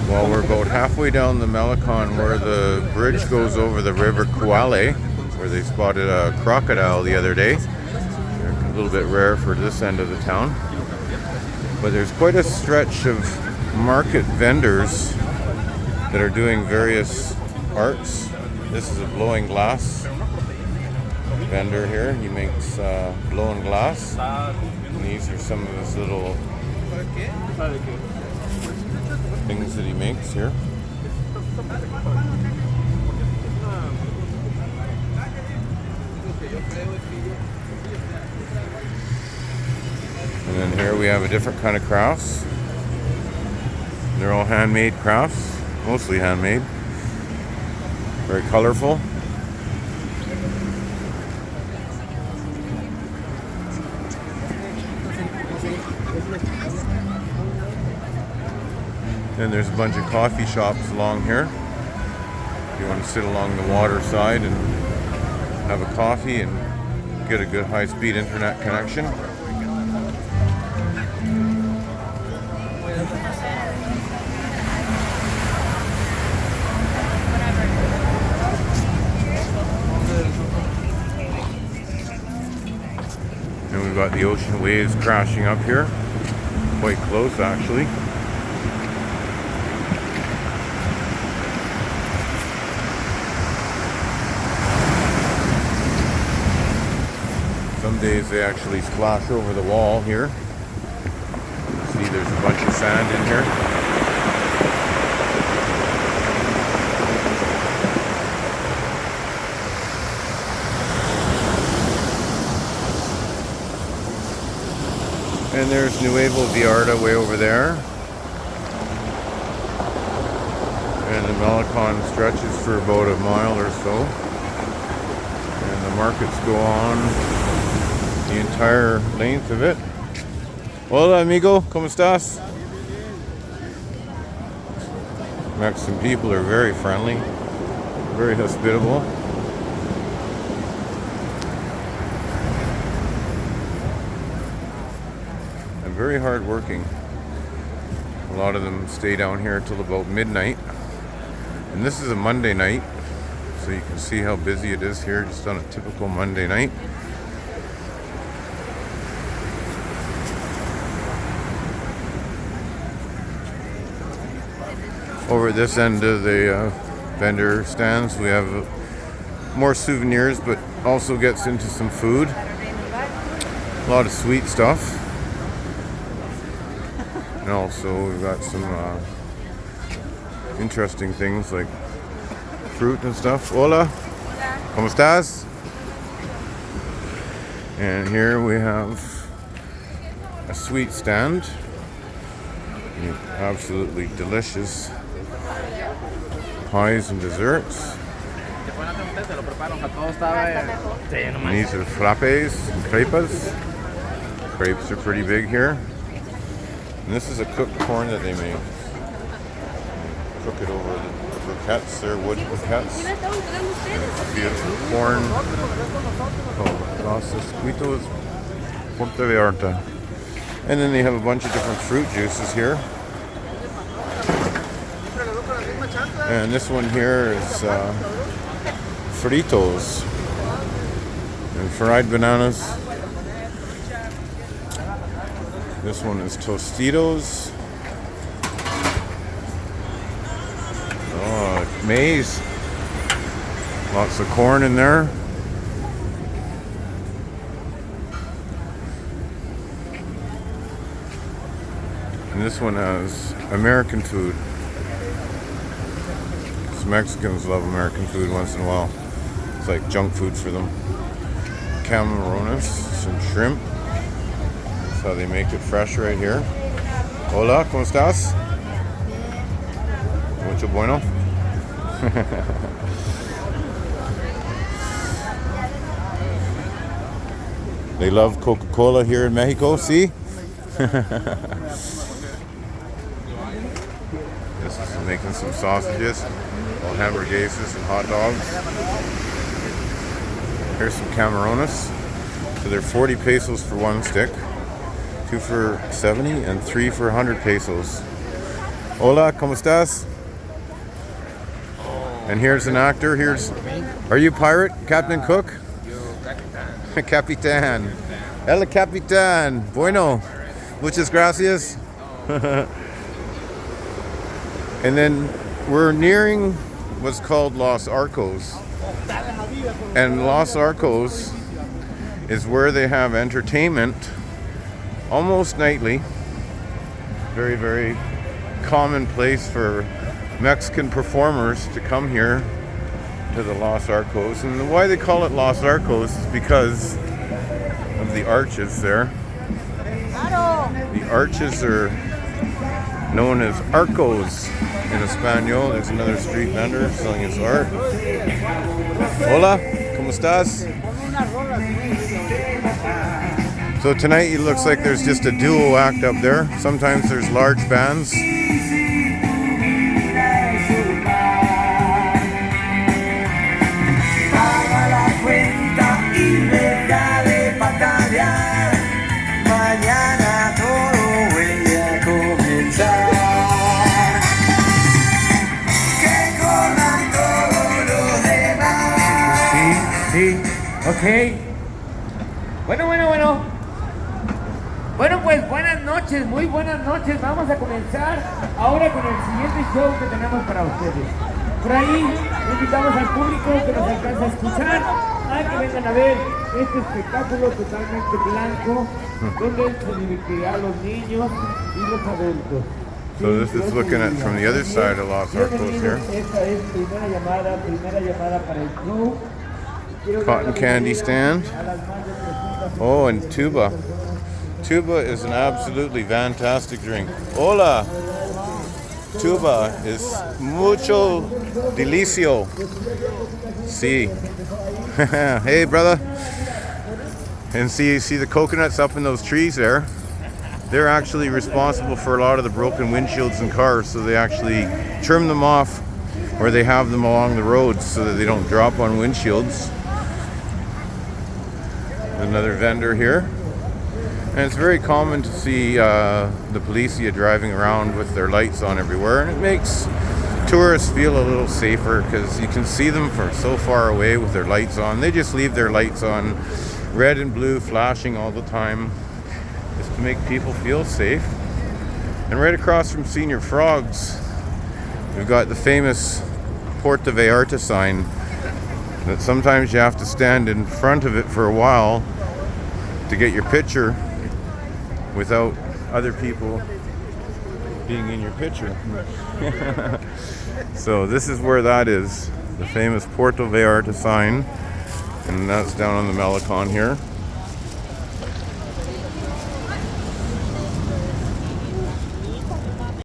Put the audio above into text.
Well, we're about halfway down the Malecon where the bridge goes over the River Cuale, where they spotted a crocodile the other day. They're a little bit rare for this end of the town. But there's quite a stretch of market vendors that are doing various arts. This is a blowing glass vendor here. He makes blown glass. And these are some of his little things that he makes here. And then here we have a different kind of crafts. They're all handmade crafts, mostly handmade. Very colorful. Then there's a bunch of coffee shops along here. If you want to sit along the water side and have a coffee and get a good high-speed internet connection. And we've got the ocean waves crashing up here. Quite close, actually. Some days they actually splash over the wall here. See, there's a bunch of sand in here. And there's Nuevo Vallarta way over there. And the Malecon stretches for about a mile or so. And the markets go on the entire length of it. Hola amigo, ¿cómo estás? Mexican people are very friendly, very hospitable. And very hard working. A lot of them stay down here till about midnight. And this is a Monday night, so you can see how busy it is here just on a typical Monday night. Over at this end of the vendor stands, we have more souvenirs, but also gets into some food. A lot of sweet stuff. And also we've got some interesting things like fruit and stuff. Hola. ¿Cómo estás? And here we have a sweet stand. Absolutely delicious pies and desserts. And these are frappes and crepes. Crepes are pretty big here. And this is a cooked corn that they make. Cook it over the briquettes, they're wood briquettes. A beautiful corn. Los Esquitos, Puerto Vallarta. And then they have a bunch of different fruit juices here. And this one here is fritos and fried bananas. This one is tostitos. Oh, maize. Lots of corn in there. And this one has American food. Mexicans love American food once in a while. It's like junk food for them. Camarones, some shrimp. That's how they make it fresh right here. Hola, ¿cómo estás? Mucho bueno. They love Coca-Cola here in Mexico, see? This is making some sausages. Hamburguesas and hot dogs. Here's some camarones. So they're 40 pesos for one stick. 2 for 70 and 3 for 100 pesos. Hola, ¿cómo estás? And here's an actor. Are you pirate, Captain Cook? Capitan. El Capitan. Bueno. Muchas gracias. And then we're nearing what's called Los Arcos. And Los Arcos is where they have entertainment almost nightly. Very, very common place for Mexican performers to come here to the Los Arcos. And why they call it Los Arcos is because of the arches there. The arches are known as arcos in Espanol. There's another street vendor selling his art. Hola, ¿cómo estás? So tonight it looks like there's just a duo act up there. Sometimes there's large bands. Ok. Bueno, pues buenas noches, muy buenas noches. Vamos a comenzar ahora con el siguiente show que tenemos para ustedes. Por ahí invitamos al público que nos alcanza a escuchar a que vengan a ver este espectáculo totalmente blanco donde se divertirá a los niños y los adultos. So this is looking at from the other side of Los Arcos here. Esta es primera llamada para el show. Cotton candy stand. Oh, and tuba. Tuba is an absolutely fantastic drink. Hola! Tuba is mucho delicio. Sí. Hey, brother. And see the coconuts up in those trees there? They're actually responsible for a lot of the broken windshields in cars, so they actually trim them off or they have them along the roads so that they don't drop on windshields. Another vendor here. And it's very common to see the policia driving around with their lights on everywhere, and it makes tourists feel a little safer because you can see them from so far away with their lights on. They just leave their lights on, red and blue, flashing all the time, just to make people feel safe. And right across from Senior Frogs, we've got the famous Puerto Vallarta sign that sometimes you have to stand in front of it for a while to get your picture without other people being in your picture. So this is where that is, the famous Puerto Vallarta sign, and that's down on the Malecon here.